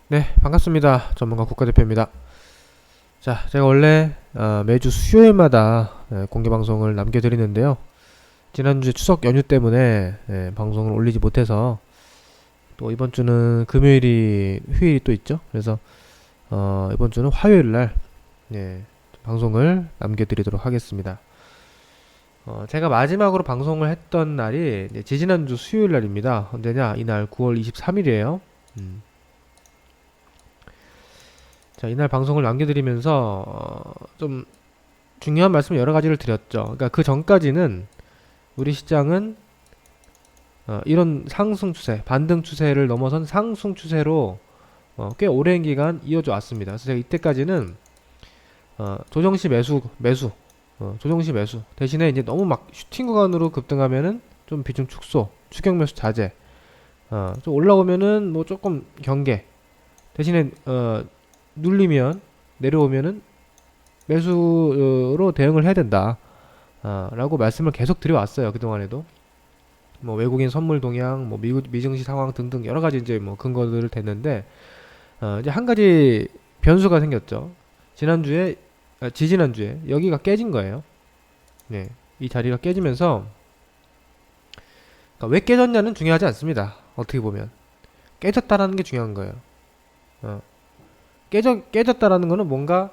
네, 반갑습니다. 전문가 국가대표입니다. 자, 제가 원래 매주 수요일마다 공개 방송을 남겨드리는데요. 지난주 추석 연휴 때문에 방송을 올리지 못해서 또 이번 주는 금요일이 휴일이 또 있죠. 그래서 이번 주는 화요일 날 방송을 남겨드리도록 하겠습니다. 제가 마지막으로 방송을 했던 날이 이제 지지난주 수요일 날입니다. 언제냐? 이날 9월 23일이에요. 자, 이날 방송을 남겨드리면서 좀 중요한 말씀을 여러 가지를 드렸죠. 그러니까 그 전까지는 우리 시장은 이런 상승 추세, 반등 추세를 넘어선 상승 추세로 꽤 오랜 기간 이어져 왔습니다. 그래서 제가 이때까지는 조정시 조정시 매수 대신에 이제 너무 막 슈팅 구간으로 급등하면은 좀 비중 축소, 추격 매수 자제, 좀 올라오면은 뭐 조금 경계 대신에 눌리면 내려오면은 매수로 대응을 해야 된다. 라고 말씀을 계속 드려왔어요. 그동안에도. 뭐 외국인 선물 동향, 뭐 미증시 상황 등등 여러 가지 이제 뭐 근거들을 댔는데, 이제 한 가지 변수가 생겼죠. 지지난주에 여기가 깨진 거예요. 네. 이 자리가 깨지면서, 그러니까 왜 깨졌냐는 중요하지 않습니다. 어떻게 보면. 깨졌다라는 게 중요한 거예요. 어, 깨졌다라는 거는 뭔가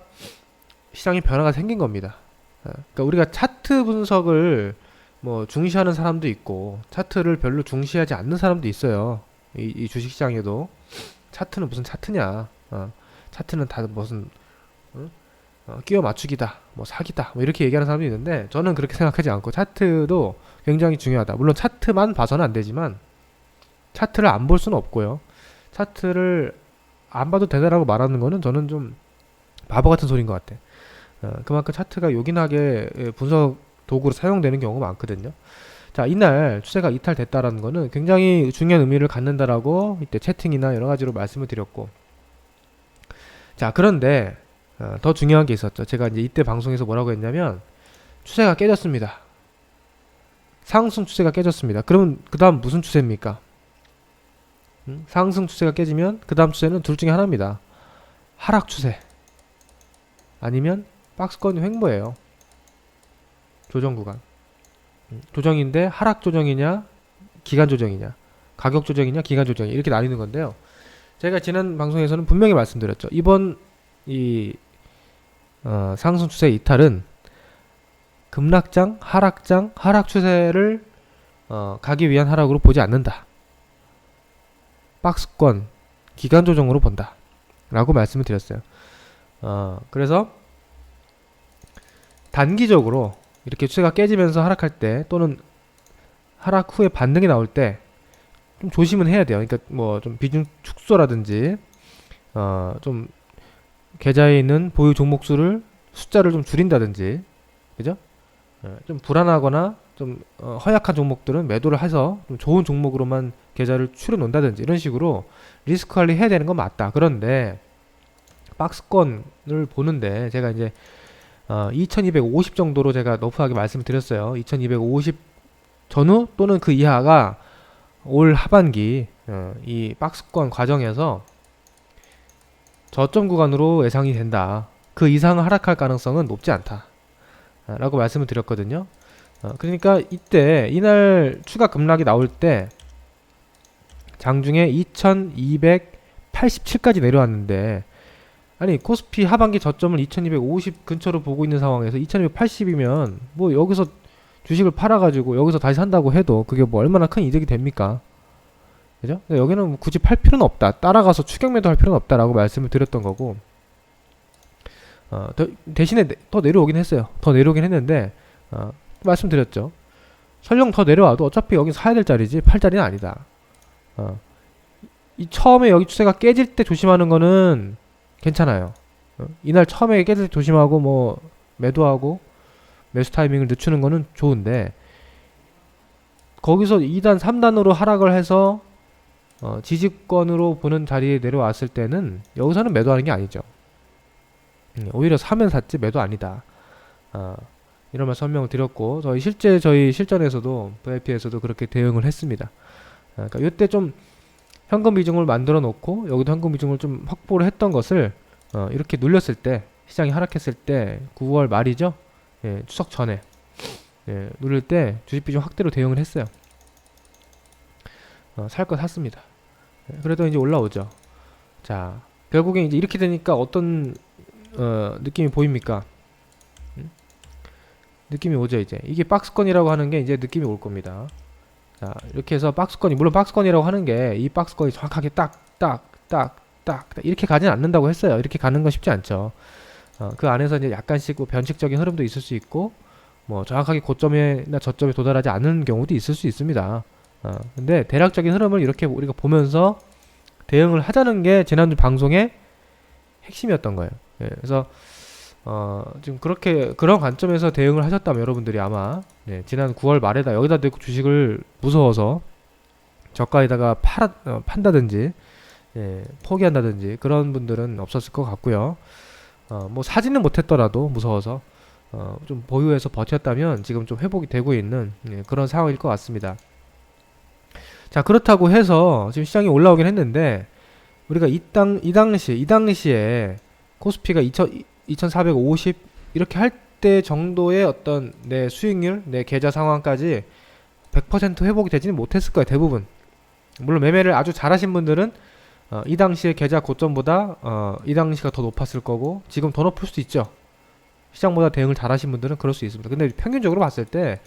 시장에 변화가 생긴 겁니다. 그러니까 우리가 차트 분석을 뭐 중시하는 사람도 있고 차트를 별로 중시하지 않는 사람도 있어요. 이 주식시장에도 차트는 무슨 차트냐? 차트는 다 무슨 끼워 맞추기다, 뭐 사기다, 뭐 이렇게 얘기하는 사람도 있는데 저는 그렇게 생각하지 않고 차트도 굉장히 중요하다. 물론 차트만 봐서는 안 되지만 차트를 안 볼 수는 없고요. 차트를 안 봐도 되다라고 말하는 거는 저는 좀 바보 같은 소리인 것 같아. 그만큼 차트가 요긴하게 분석 도구로 사용되는 경우가 많거든요. 자, 이날 추세가 이탈됐다라는 거는 굉장히 중요한 의미를 갖는다라고 이때 채팅이나 여러 가지로 말씀을 드렸고, 자, 그런데 더 중요한 게 있었죠. 제가 이제 이때 방송에서 뭐라고 했냐면 추세가 깨졌습니다. 상승 추세가 깨졌습니다. 그러면 그 다음 무슨 추세입니까? 상승 추세가 깨지면 그 다음 추세는 둘 중에 하나입니다. 하락 추세 아니면 박스권 횡보예요. 조정 구간. 조정인데 하락 조정이냐, 기간 조정이냐, 가격 조정이냐, 기간 조정이 이렇게 나뉘는 건데요. 제가 지난 방송에서는 분명히 말씀드렸죠. 이번 이 상승 추세 이탈은 급락장, 하락장, 하락 추세를 가기 위한 하락으로 보지 않는다. 박스권, 기간 조정으로 본다. 라고 말씀을 드렸어요. 그래서 단기적으로 이렇게 추세가 깨지면서 하락할 때 또는 하락 후에 반등이 나올 때 좀 조심은 해야 돼요. 그러니까 뭐 좀 비중 축소라든지 좀 계좌에 있는 보유 종목 수를 숫자를 좀 줄인다든지, 그죠? 좀 불안하거나 좀 허약한 종목들은 매도를 해서 좀 좋은 종목으로만 계좌를 추려 놓는다든지 이런 식으로 리스크 관리 해야 되는 건 맞다. 그런데 박스권을 보는데 제가 이제 2250 정도로 제가 너프하게 말씀을 드렸어요. 2250 전후 또는 그 이하가 올 하반기 이 박스권 과정에서 저점 구간으로 예상이 된다. 그 이상 하락할 가능성은 높지 않다. 라고 말씀을 드렸거든요. 그러니까 이날 추가 급락이 나올 때 장중에 2287까지 내려왔는데, 아니 코스피 하반기 저점을 2250 근처로 보고 있는 상황에서 2280이면 뭐 여기서 주식을 팔아가지고 여기서 다시 산다고 해도 그게 뭐 얼마나 큰 이득이 됩니까? 그죠? 여기는 뭐 굳이 팔 필요는 없다. 따라가서 추격 매도 할 필요는 없다라고 말씀을 드렸던 거고, 대신에 더 내려오긴 했어요. 더 내려오긴 했는데 말씀드렸죠. 설령 더 내려와도 어차피 여기 사야 될 자리지 팔 자리는 아니다. 이 처음에 여기 추세가 깨질 때 조심하는 거는 괜찮아요. 이날 처음에 깨질 때 조심하고 뭐 매도하고 매수 타이밍을 늦추는 거는 좋은데, 거기서 2단, 3단으로 하락을 해서 지지권으로 보는 자리에 내려왔을 때는 여기서는 매도하는 게 아니죠. 오히려 사면 샀지 매도 아니다. 이런 말 설명을 드렸고, 저희 실전에서도 VIP에서도 그렇게 대응을 했습니다. 그러니까 이때 좀 현금 비중을 만들어 놓고 여기도 현금 비중을 좀 확보를 했던 것을 이렇게 눌렸을 때, 시장이 하락했을 때 9월 말이죠. 예, 추석 전에 누릴 때 주식 비중 확대로 대응을 했어요. 살 거 샀습니다. 그래도 이제 올라오죠. 자, 결국에 이제 이렇게 되니까 어떤 느낌이 보입니까? 느낌이 오죠. 이제 이게 박스권이라고 하는 게 이제 느낌이 올 겁니다. 자, 이렇게 해서 박스권이, 물론 박스권이라고 하는 게 이 박스권이 정확하게 딱 이렇게 가진 않는다고 했어요. 이렇게 가는 건 쉽지 않죠. 그 안에서 이제 약간씩 뭐 변칙적인 흐름도 있을 수 있고, 뭐 정확하게 고점이나 저점에 도달하지 않는 경우도 있을 수 있습니다. 근데 대략적인 흐름을 이렇게 우리가 보면서 대응을 하자는 게 지난주 방송의 핵심이었던 거예요. 예, 그래서 지금 그런 관점에서 대응을 하셨다면 여러분들이 아마 지난 9월 말에다 여기다 대고 주식을 무서워서 저가에다가 판다든지 포기한다든지 그런 분들은 없었을 것 같고요. 뭐 사지는 못했더라도 무서워서 좀 보유해서 버텼다면 지금 좀 회복이 되고 있는 그런 상황일 것 같습니다. 자, 그렇다고 해서 지금 시장이 올라오긴 했는데 우리가 이 당시에 코스피가 2450 이렇게 할 때 정도의 어떤 내 수익률, 내 계좌 상황까지 100% 회복이 되지는 못했을 거예요. 대부분. 물론 매매를 아주 잘하신 분들은 이 당시에 계좌 고점보다 이 당시가 더 높았을 거고 지금 더 높을 수도 있죠. 시장보다 대응을 잘하신 분들은 그럴 수 있습니다. 근데 평균적으로 봤을 때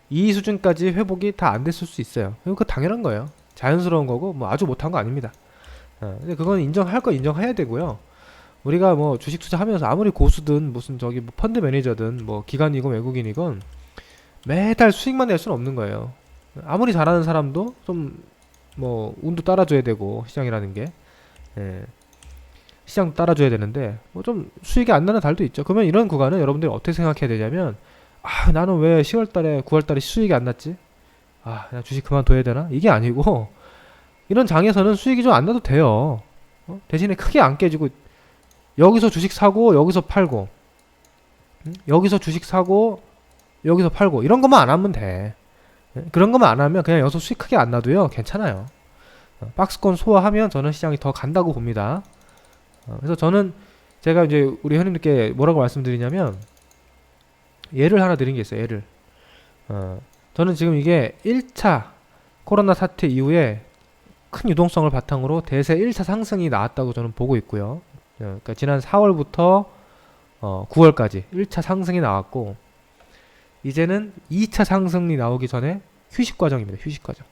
이 수준까지 회복이 다 안 됐을 수 있어요. 그거 당연한 거예요. 자연스러운 거고 뭐 아주 못한 거 아닙니다. 근데 그건 인정할 거 인정해야 되고요. 우리가 뭐 주식 투자하면서 아무리 고수든 무슨 저기 뭐 펀드 매니저든 뭐 기관이건 외국인이건 매달 수익만 낼 수는 없는 거예요. 아무리 잘하는 사람도 좀 뭐 운도 따라줘야 되고 시장이라는 게 시장도 따라줘야 되는데 뭐 좀 수익이 안 나는 달도 있죠. 그러면 이런 구간은 여러분들이 어떻게 생각해야 되냐면, 나는 왜 10월달에 9월달에 수익이 안 났지? 나 주식 그만둬야 되나? 이게 아니고 이런 장에서는 수익이 좀 안 나도 돼요. 대신에 크게 안 깨지고 여기서 주식 사고 여기서 팔고 여기서 주식 사고 여기서 팔고 이런 것만 안 하면 돼. 그런 것만 안 하면 그냥 여기서 수익 크게 안 나도요 괜찮아요. 박스권 소화하면 저는 시장이 더 간다고 봅니다. 그래서 저는 제가 이제 우리 회원님들께 뭐라고 말씀드리냐면, 예를 하나 드린 게 있어요. 예를 저는 지금 이게 1차 코로나 사태 이후에 큰 유동성을 바탕으로 대세 1차 상승이 나왔다고 저는 보고 있고요. 그러니까 지난 4월부터 9월까지 1차 상승이 나왔고, 이제는 2차 상승이 나오기 전에 휴식 과정입니다. 휴식 과정.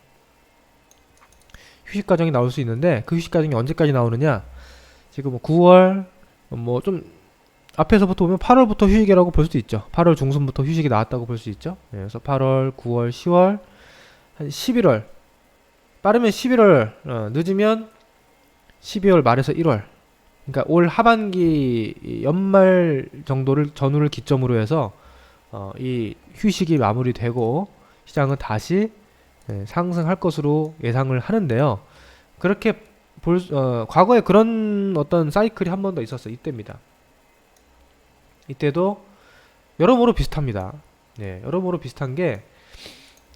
휴식 과정이 나올 수 있는데 그 휴식 과정이 언제까지 나오느냐? 지금 뭐 9월 뭐 좀 앞에서부터 보면 8월부터 휴식이라고 볼 수도 있죠. 8월 중순부터 휴식이 나왔다고 볼 수 있죠. 그래서 8월, 9월, 10월, 한 11월, 빠르면 11월, 늦으면 12월 말에서 1월. 그러니까 올 하반기 연말 정도를 전후를 기점으로 해서 이 휴식이 마무리되고 시장은 다시 상승할 것으로 예상을 하는데요. 그렇게 과거에 그런 어떤 사이클이 한 번 더 있었어요. 이때입니다. 이때도 여러모로 비슷합니다. 여러모로 비슷한 게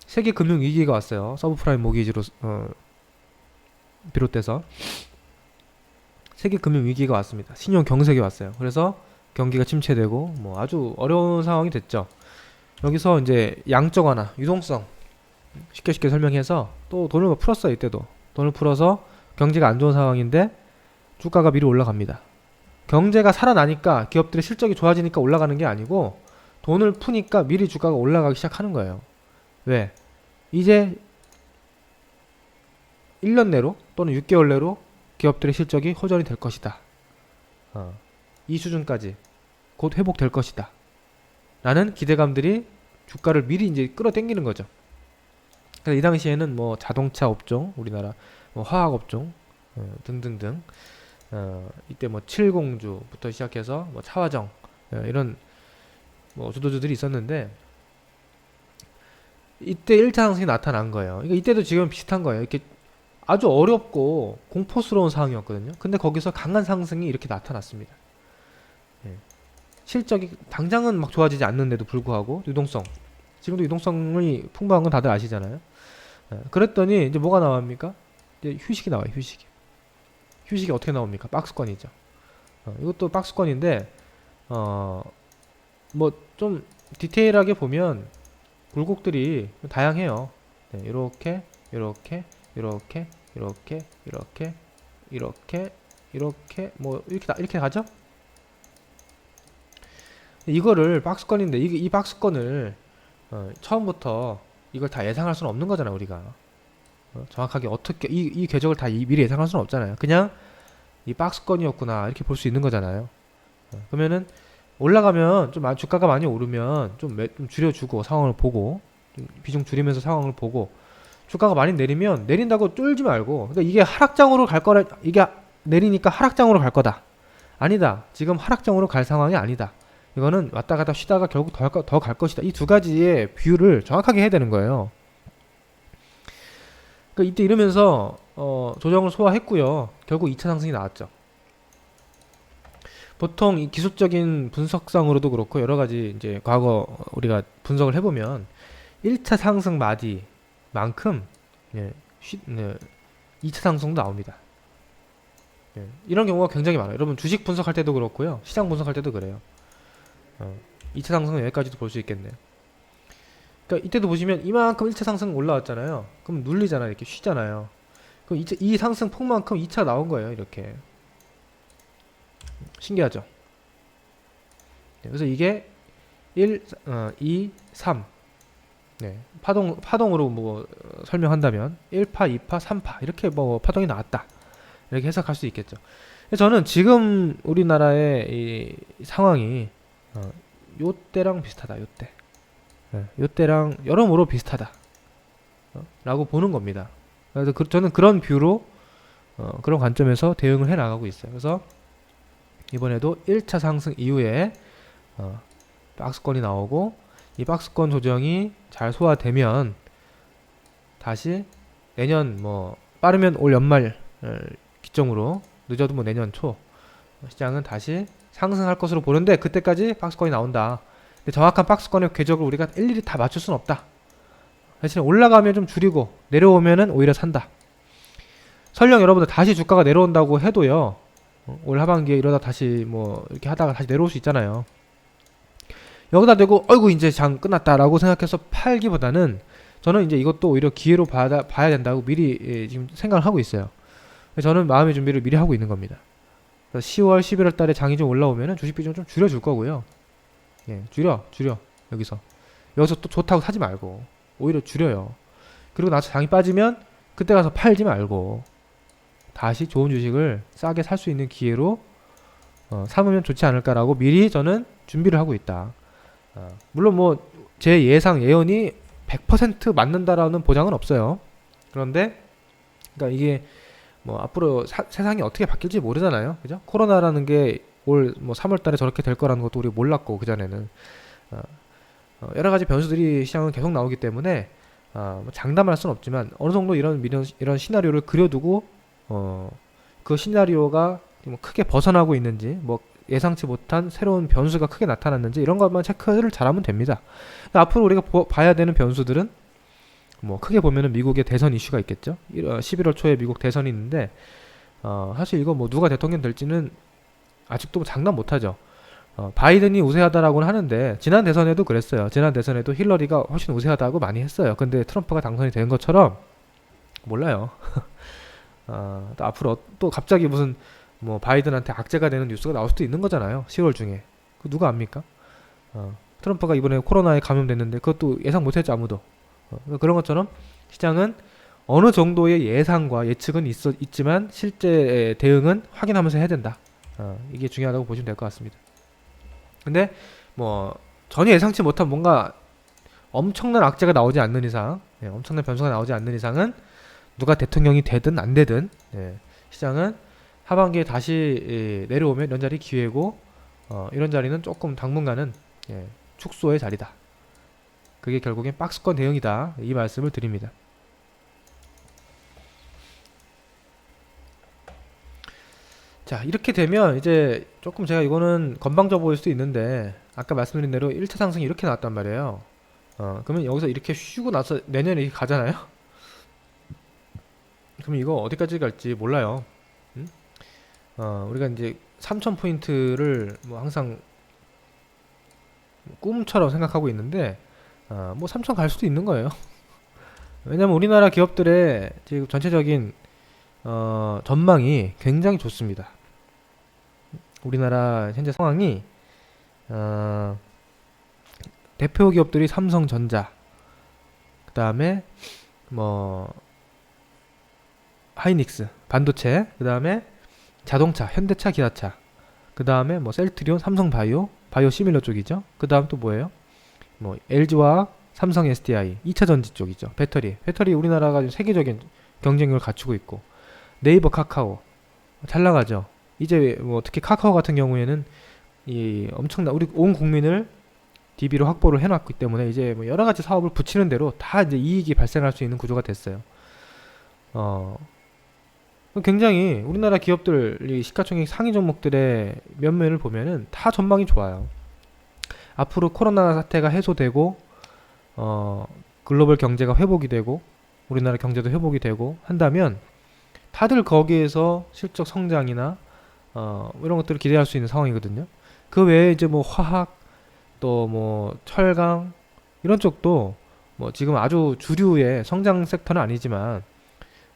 세계 금융 위기가 왔어요. 서브프라임 모기지로 비롯돼서 세계 금융 위기가 왔습니다. 신용 경색이 왔어요. 그래서 경기가 침체되고 뭐 아주 어려운 상황이 됐죠. 여기서 이제 양적 완화, 유동성 쉽게 설명해서 또 돈을 풀었어요. 이때도 돈을 풀어서 경제가 안 좋은 상황인데 주가가 미리 올라갑니다. 경제가 살아나니까 기업들의 실적이 좋아지니까 올라가는 게 아니고 돈을 푸니까 미리 주가가 올라가기 시작하는 거예요. 왜? 이제 1년 내로 또는 6개월 내로 기업들의 실적이 호전이 될 것이다. 이 수준까지 곧 회복될 것이다. 라는 기대감들이 주가를 미리 이제 끌어당기는 거죠. 그래서 이 당시에는 뭐 자동차 업종, 우리나라 뭐 화학 업종 등등등 이때 뭐 칠공주부터 시작해서 뭐 차화정 이런 뭐 주도주들이 있었는데 이때 1차 상승이 나타난 거예요. 그러니까 이때도 지금 비슷한 거예요. 이렇게 아주 어렵고 공포스러운 상황이었거든요. 근데 거기서 강한 상승이 이렇게 나타났습니다. 실적이 당장은 막 좋아지지 않는데도 불구하고 유동성, 지금도 유동성이 풍부한 건 다들 아시잖아요. 그랬더니 이제 뭐가 나옵니까? 이제 휴식이 나와요. 휴식이 어떻게 나옵니까? 박스권이죠. 이것도 박스권인데 뭐 좀 디테일하게 보면 굴곡들이 다양해요. 네, 이렇게 이렇게 이렇게 이렇게 이렇게 이렇게 이렇게 뭐 이렇게 가죠? 이거를 박스권인데 이 박스권을 처음부터 이걸 다 예상할 수는 없는 거잖아 우리가. 정확하게 어떻게 이 궤적을 다 미리 예상할 수는 없잖아요. 그냥 이 박스권이었구나 이렇게 볼 수 있는 거잖아요. 그러면은 올라가면 좀 주가가 많이 오르면 좀 줄여주고 상황을 보고 좀 비중 줄이면서 상황을 보고 주가가 많이 내리면 내린다고 쫄지 말고 그러니까 이게 하락장으로 갈 거라 이게 내리니까 하락장으로 갈 거다. 아니다. 지금 하락장으로 갈 상황이 아니다. 이거는 왔다 갔다 쉬다가 결국 더 갈 것이다. 이 두 가지의 뷰를 정확하게 해야 되는 거예요. 그러니까 이때 이러면서 조정을 소화했고요. 결국 2차 상승이 나왔죠. 보통 이 기술적인 분석상으로도 그렇고 여러 가지 이제 과거 우리가 분석을 해보면 1차 상승 마디만큼 2차 상승도 나옵니다. 이런 경우가 굉장히 많아요. 여러분 주식 분석할 때도 그렇고요. 시장 분석할 때도 그래요. 2차 상승은 여기까지도 볼 수 있겠네요. 그러니까 이때도 보시면 이만큼 1차 상승 올라왔잖아요. 그럼 눌리잖아요. 이렇게 쉬잖아요. 그럼 이 상승 폭만큼 2차 나온 거예요. 이렇게. 신기하죠? 그래서 이게 1, 2, 3 파동으로 뭐 설명한다면 1파, 2파, 3파 이렇게 뭐 파동이 나왔다 이렇게 해석할 수 있겠죠. 저는 지금 우리나라의 이 상황이 요때랑 비슷하다. 요때랑 여러모로 비슷하다 라고 보는 겁니다. 그래서 저는 그런 뷰로 그런 관점에서 대응을 해 나가고 있어요. 그래서 이번에도 1차 상승 이후에 박스권이 나오고 이 박스권 조정이 잘 소화되면 다시 내년 뭐 빠르면 올 연말 기점으로 늦어도 뭐 내년 초 시장은 다시 상승할 것으로 보는데 그때까지 박스권이 나온다. 근데 정확한 박스권의 궤적을 우리가 일일이 다 맞출 수는 없다. 대신 올라가면 좀 줄이고 내려오면은 오히려 산다. 설령 여러분들 다시 주가가 내려온다고 해도요. 올 하반기에 이러다 다시 뭐 이렇게 하다가 다시 내려올 수 있잖아요. 여기다 대고 어이구 이제 장 끝났다라고 생각해서 팔기보다는 저는 이제 이것도 오히려 기회로 봐야 된다고 미리 지금 생각을 하고 있어요. 저는 마음의 준비를 미리 하고 있는 겁니다. 10월, 11월 달에 장이 좀 올라오면은 주식 비중 좀 줄여줄 거고요. 예, 줄여. 여기서 또 좋다고 사지 말고 오히려 줄여요. 그리고 나서 장이 빠지면 그때 가서 팔지 말고 다시 좋은 주식을 싸게 살 수 있는 기회로 삼으면 좋지 않을까라고 미리 저는 준비를 하고 있다. 물론 뭐 제 예상이 100% 맞는다라는 보장은 없어요. 그런데 그러니까 이게 뭐 앞으로 세상이 어떻게 바뀔지 모르잖아요. 그죠? 코로나라는 게 올 뭐 3월 달에 저렇게 될 거라는 것도 우리 몰랐고 그전에는 여러 가지 변수들이 시장은 계속 나오기 때문에 뭐 장담할 수는 없지만 어느 정도 이런 시나리오를 그려두고 그 시나리오가 뭐 크게 벗어나고 있는지 뭐 예상치 못한 새로운 변수가 크게 나타났는지 이런 것만 체크를 잘하면 됩니다. 앞으로 우리가 봐야 되는 변수들은 뭐 크게 보면은 미국의 대선 이슈가 있겠죠. 11월 초에 미국 대선이 있는데 사실 이거 뭐 누가 대통령 될지는 아직도 장담 못하죠. 바이든이 우세하다라고는 하는데 지난 대선에도 그랬어요. 지난 대선에도 힐러리가 훨씬 우세하다고 많이 했어요. 근데 트럼프가 당선이 된 것처럼 몰라요. 또 앞으로 또 갑자기 무슨 뭐 바이든한테 악재가 되는 뉴스가 나올 수도 있는 거잖아요. 10월 중에. 그 누가 압니까? 트럼프가 이번에 코로나에 감염됐는데 그것도 예상 못했죠 아무도. 그런 것처럼 시장은 어느 정도의 예상과 예측은 있지만 실제 대응은 확인하면서 해야 된다. 이게 중요하다고 보시면 될 것 같습니다. 근데 뭐 전혀 예상치 못한 뭔가 엄청난 악재가 나오지 않는 이상, 엄청난 변수가 나오지 않는 이상은 누가 대통령이 되든 안 되든 시장은 하반기에 다시 내려오면 이런 자리 기회고 이런 자리는 조금 당분간은 축소의 자리다. 그게 결국엔 박스권 대응이다. 이 말씀을 드립니다. 자, 이렇게 되면 이제 조금 제가 이거는 건방져 보일 수도 있는데 아까 말씀드린 대로 1차 상승이 이렇게 나왔단 말이에요. 그러면 여기서 이렇게 쉬고 나서 내년에 이렇게 가잖아요. 그럼 이거 어디까지 갈지 몰라요. 응? 우리가 이제 3,000포인트를 뭐 항상 꿈처럼 생각하고 있는데 뭐 3,000 갈 수도 있는 거예요. 왜냐면 우리나라 기업들의 지금 전체적인 전망이 굉장히 좋습니다. 우리나라 현재 상황이 대표 기업들이 삼성전자, 그 다음에 뭐 하이닉스, 반도체, 그 다음에 자동차, 현대차, 기아차, 그 다음에 뭐 셀트리온, 삼성바이오, 바이오 시밀러 쪽이죠. 그 다음 또 뭐예요? 뭐 LG화학, 삼성 SDI, 2차 전지 쪽이죠. 배터리 우리나라가 세계적인 경쟁력을 갖추고 있고, 네이버, 카카오 잘 나가죠. 이제 뭐 특히 카카오 같은 경우에는 이 엄청난 우리 온 국민을 DB로 확보를 해놨기 때문에 이제 뭐 여러 가지 사업을 붙이는 대로 다 이제 이익이 발생할 수 있는 구조가 됐어요. 굉장히 우리나라 기업들 이 시가총액 상위 종목들의 면면을 보면은 다 전망이 좋아요. 앞으로 코로나 사태가 해소되고 글로벌 경제가 회복이 되고 우리나라 경제도 회복이 되고 한다면 다들 거기에서 실적 성장이나 이런 것들을 기대할 수 있는 상황이거든요. 그 외에 이제 뭐 화학 또 뭐 철강 이런 쪽도 뭐 지금 아주 주류의 성장 섹터는 아니지만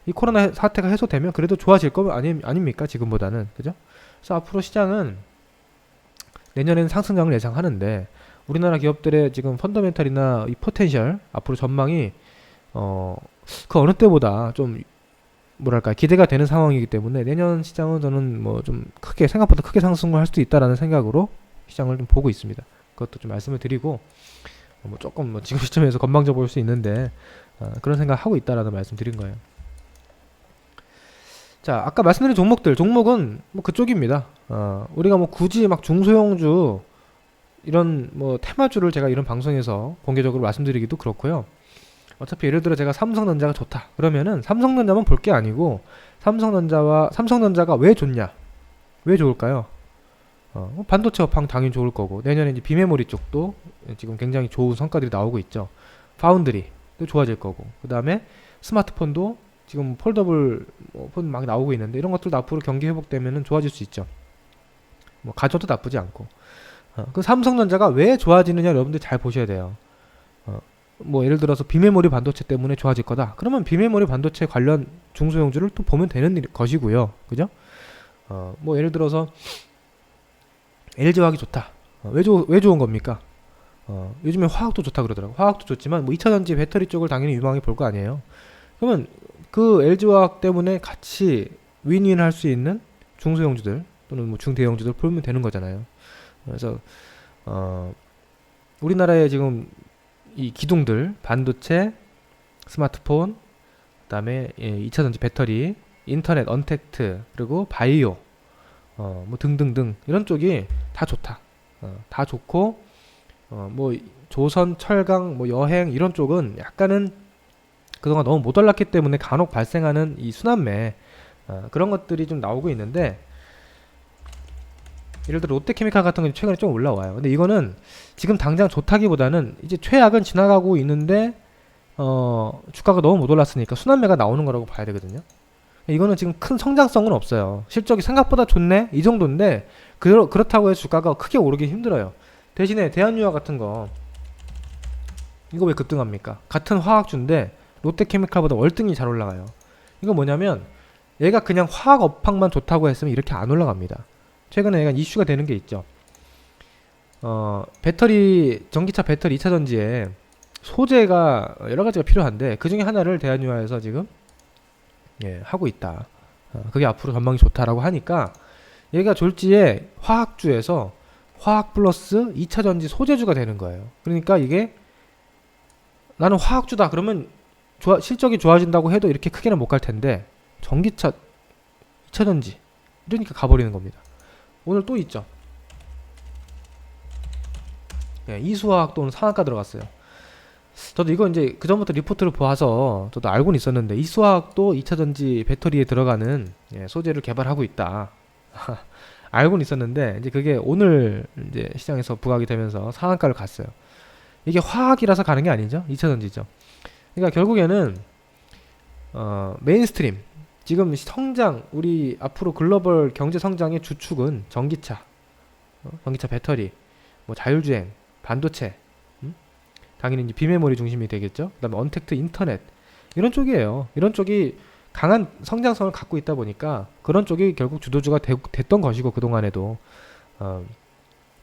이 코로나 사태가 해소되면 그래도 좋아질 거 아닙니까? 지금보다는. 그죠? 그래서 앞으로 시장은 내년에는 상승장을 예상하는데 우리나라 기업들의 지금 펀더멘탈이나 이 포텐셜 앞으로 전망이 그 어느 때보다 좀 뭐랄까 기대가 되는 상황이기 때문에 내년 시장은 저는 뭐 좀 크게 생각보다 크게 상승을 할 수도 있다라는 생각으로 시장을 좀 보고 있습니다. 그것도 좀 말씀을 드리고 뭐 조금 뭐 지금 시점에서 건방져 보일 수 있는데 그런 생각 하고 있다라는 말씀 드린 거예요. 자, 아까 말씀드린 종목은 뭐 그쪽입니다. 우리가 뭐 굳이 막 중소형주 이런 뭐 테마주를 제가 이런 방송에서 공개적으로 말씀드리기도 그렇고요. 어차피 예를 들어 제가 삼성전자가 좋다 그러면은 삼성전자만 볼 게 아니고 삼성전자가 왜 좋냐, 왜 좋을까요? 반도체 업황 당연히 좋을 거고 내년에 이제 비메모리 쪽도 지금 굉장히 좋은 성과들이 나오고 있죠. 파운드리도 좋아질 거고 그 다음에 스마트폰도 지금 폴더블 폰 막 나오고 있는데 이런 것들도 앞으로 경기 회복되면은 좋아질 수 있죠. 뭐 가져도 나쁘지 않고. 그 삼성전자가 왜 좋아지느냐 여러분들 잘 보셔야 돼요. 뭐 예를 들어서 비메모리 반도체 때문에 좋아질 거다. 그러면 비메모리 반도체 관련 중소형주를 또 보면 되는 것이고요. 그죠? 뭐 예를 들어서 LG화학이 좋다. 왜 좋은 겁니까? 요즘에 화학도 좋다 그러더라고. 화학도 좋지만 뭐 2차전지 배터리 쪽을 당연히 유망하게 볼 거 아니에요. 그러면 그 LG화학 때문에 같이 윈윈 할 수 있는 중소형주들 또는 뭐 중대형주들 보면 되는 거잖아요. 그래서 우리나라에 지금 이 기둥들 반도체, 스마트폰, 그다음에 2차전지 배터리, 인터넷, 언택트, 그리고 바이오 뭐 등등등 이런 쪽이 다 좋다. 다 좋고 뭐 조선, 철강, 뭐 여행 이런 쪽은 약간은 그동안 너무 못 올랐기 때문에 간혹 발생하는 이 순환매 그런 것들이 좀 나오고 있는데 예를 들어 롯데케미칼 같은 건 최근에 좀 올라와요. 근데 이거는 지금 당장 좋다기보다는 이제 최악은 지나가고 있는데 주가가 너무 못 올랐으니까 순환매가 나오는 거라고 봐야 되거든요. 이거는 지금 큰 성장성은 없어요. 실적이 생각보다 좋네 이 정도인데 그렇다고 해서 주가가 크게 오르기 힘들어요. 대신에 대한유화 같은 거 이거 왜 급등합니까? 같은 화학주인데 롯데케미칼보다 월등히 잘 올라가요. 이거 뭐냐면 얘가 그냥 화학 업황만 좋다고 했으면 이렇게 안 올라갑니다. 최근에 얘가 이슈가 되는 게 있죠. 전기차 배터리 2차전지에 소재가 여러 가지가 필요한데 그 중에 하나를 대한유화에서 지금 하고 있다. 그게 앞으로 전망이 좋다라고 하니까 얘가 졸지에 화학주에서 화학 플러스 2차전지 소재주가 되는 거예요. 그러니까 이게 나는 화학주다 그러면 실적이 좋아진다고 해도 이렇게 크게는 못 갈 텐데 전기차 2차전지 이러니까 가버리는 겁니다. 오늘 또 있죠. 이수화학 또는 상한가 들어갔어요. 저도 이거 이제 그 전부터 리포트를 보아서 저도 알고는 있었는데 이수화학도 2차전지 배터리에 들어가는 소재를 개발하고 있다. 알고는 있었는데 이제 그게 오늘 이제 시장에서 부각이 되면서 상한가를 갔어요. 이게 화학이라서 가는 게 아니죠. 2차전지죠. 그러니까 결국에는 메인스트림 지금 성장, 우리 앞으로 글로벌 경제 성장의 주축은 전기차, 전기차 배터리, 뭐 자율주행, 반도체, 당연히 이제 비메모리 중심이 되겠죠. 그다음에 언택트 인터넷 이런 쪽이에요. 이런 쪽이 강한 성장성을 갖고 있다 보니까 그런 쪽이 결국 주도주가 됐던 것이고 그동안에도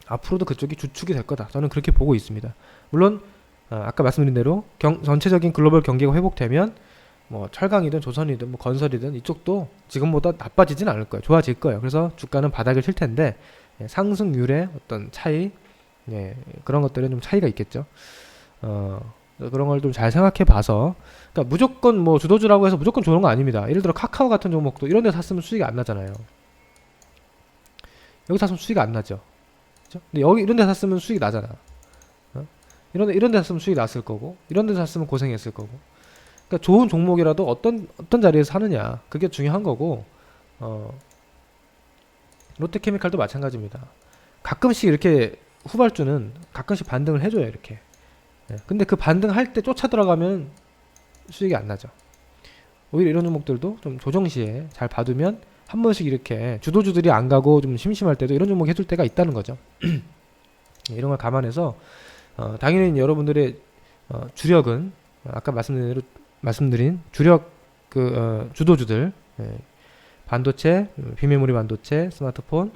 앞으로도 그쪽이 주축이 될 거다. 저는 그렇게 보고 있습니다. 물론 아까 말씀드린 대로 전체적인 글로벌 경기가 회복되면 뭐 철강이든 조선이든 뭐 건설이든 이쪽도 지금보다 나빠지진 않을 거예요. 좋아질 거예요. 그래서 주가는 바닥을 칠 텐데 상승률의 어떤 차이, 그런 것들은 좀 차이가 있겠죠. 그런 걸 좀 잘 생각해 봐서, 그러니까 무조건 뭐 주도주라고 해서 무조건 좋은 거 아닙니다. 예를 들어 카카오 같은 종목도 이런 데 샀으면 수익이 안 나잖아요. 여기 샀으면 수익이 안 나죠. 그죠? 근데 여기 이런 데 샀으면 수익이 나잖아. 이런 데 샀으면 수익이 났을 거고, 이런 데 샀으면 고생했을 거고. 그러니까 좋은 종목이라도 어떤 자리에서 사느냐, 그게 중요한 거고. 롯데케미칼도 마찬가지입니다. 가끔씩 이렇게 후발주는 가끔씩 반등을 해줘요, 이렇게. 근데 그 반등할 때 쫓아 들어가면 수익이 안 나죠. 오히려 이런 종목들도 좀 조정 시에 잘 봐두면 한 번씩 이렇게 주도주들이 안 가고 좀 심심할 때도 이런 종목 해줄 때가 있다는 거죠. 이런 걸 감안해서 당연히 여러분들의 주력은 아까 말씀드린 주력 주도주들, 반도체, 비메모리 반도체, 스마트폰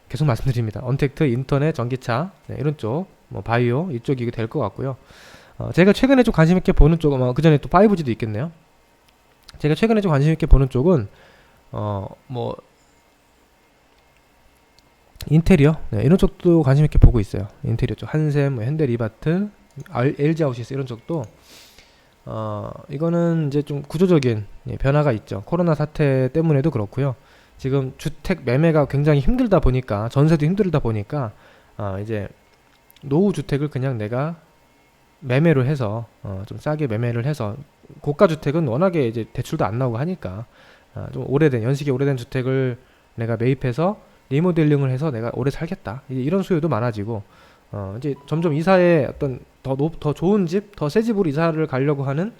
계속 말씀드립니다. 언택트, 인터넷, 전기차, 이런 쪽, 뭐 바이오 이쪽이 될 것 같고요. 제가 최근에 좀 관심 있게 보는 쪽은 그 전에 또 5G도 있겠네요. 제가 최근에 좀 관심 있게 보는 쪽은 뭐 인테리어, 이런 쪽도 관심 있게 보고 있어요. 인테리어 쪽 한샘, 뭐 현대리바트, LG 아웃시스 이런 쪽도 이거는 이제 좀 구조적인 변화가 있죠. 코로나 사태 때문에도 그렇고요. 지금 주택 매매가 굉장히 힘들다 보니까, 전세도 힘들다 보니까 이제 노후 주택을 그냥 내가 매매를 해서 좀 싸게 매매를 해서, 고가 주택은 워낙에 이제 대출도 안 나오고 하니까 좀 연식이 오래된 주택을 내가 매입해서 리모델링을 해서 내가 오래 살겠다, 이런 수요도 많아지고, 이제 점점 이사에 어떤 더 좋은 집, 더 새 집으로 이사를 가려고 하는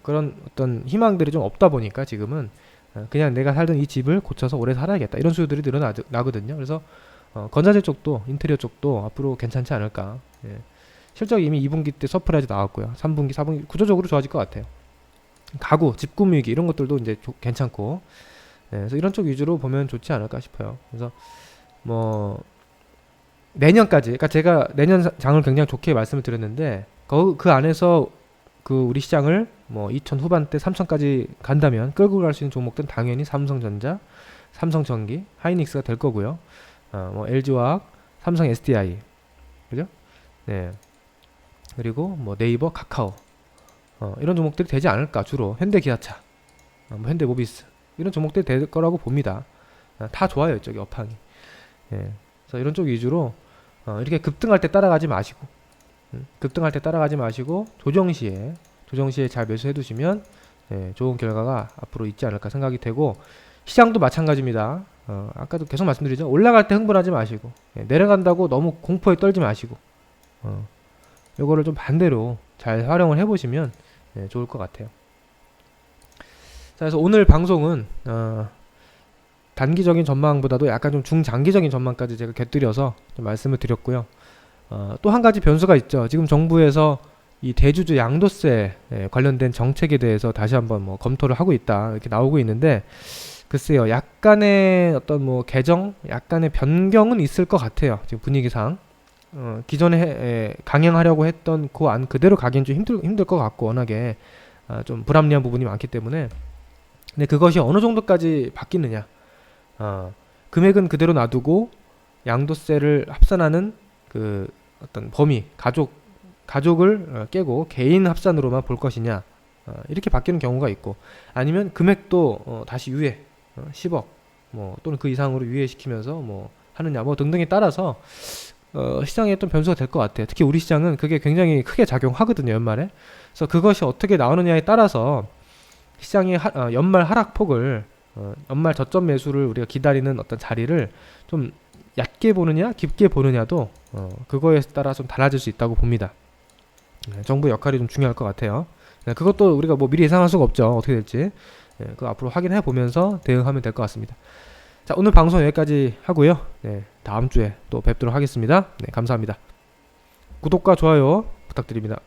그런 어떤 희망들이 좀 없다 보니까 지금은 그냥 내가 살던 이 집을 고쳐서 오래 살아야겠다, 이런 수요들이 늘어나거든요. 그래서 건자재 쪽도, 인테리어 쪽도 앞으로 괜찮지 않을까. 실적 이미 2분기 때 서프라이즈 나왔고요. 3분기, 4분기 구조적으로 좋아질 것 같아요. 가구, 집 꾸미기 이런 것들도 이제 괜찮고, 그래서 이런 쪽 위주로 보면 좋지 않을까 싶어요. 그래서 뭐 내년까지, 그러니까 제가 내년 장을 굉장히 좋게 말씀을 드렸는데 그 안에서 우리 시장을 뭐 2000 후반대 3000까지 간다면 끌고 갈 수 있는 종목들은 당연히 삼성전자, 삼성전기, 하이닉스가 될 거고요. 뭐 LG화학, 삼성 SDI, 그죠? 네. 그리고 뭐 네이버, 카카오, 이런 종목들이 되지 않을까. 주로 현대기아차, 뭐 현대모비스 이런 종목들이 될 거라고 봅니다. 다 좋아요, 이쪽이 업황이. 그래서 이런 쪽 위주로 이렇게 급등할 때 따라가지 마시고, 조정 시에 잘 매수해 두시면 좋은 결과가 앞으로 있지 않을까 생각이 되고, 시장도 마찬가지입니다. 아까도 계속 말씀드리죠. 올라갈 때 흥분하지 마시고, 내려간다고 너무 공포에 떨지 마시고, 요거를 좀 반대로 잘 활용을 해보시면 좋을 것 같아요. 자, 그래서 오늘 방송은 단기적인 전망보다도 약간 좀 중장기적인 전망까지 제가 곁들여서 좀 말씀을 드렸고요. 또 한 가지 변수가 있죠. 지금 정부에서 이 대주주 양도세 관련된 정책에 대해서 다시 한번 뭐 검토를 하고 있다, 이렇게 나오고 있는데, 글쎄요, 약간의 어떤 뭐 개정, 약간의 변경은 있을 것 같아요. 지금 분위기상 기존에 강행하려고 했던 그 안 그대로 가기엔 좀 힘들 것 같고, 워낙에 좀 불합리한 부분이 많기 때문에. 근데 그것이 어느 정도까지 바뀌느냐, 금액은 그대로 놔두고 양도세를 합산하는 그 어떤 범위, 가족을 깨고 개인 합산으로만 볼 것이냐, 이렇게 바뀌는 경우가 있고, 아니면 금액도 다시 유예, 10억 뭐 또는 그 이상으로 유예시키면서 뭐 하느냐, 뭐 등등에 따라서 시장에 어떤 변수가 될 것 같아요. 특히 우리 시장은 그게 굉장히 크게 작용하거든요, 연말에. 그래서 그것이 어떻게 나오느냐에 따라서 시장의 연말 하락폭을, 연말 저점 매수를 우리가 기다리는 어떤 자리를 좀 얕게 보느냐 깊게 보느냐도 그거에 따라 좀 달라질 수 있다고 봅니다. 정부 역할이 좀 중요할 것 같아요. 그것도 우리가 뭐 미리 예상할 수가 없죠, 어떻게 될지. 예, 그 앞으로 확인해 보면서 대응하면 될 것 같습니다. 자, 오늘 방송 여기까지 하고요. 네, 다음 주에 또 뵙도록 하겠습니다. 네, 감사합니다. 구독과 좋아요 부탁드립니다.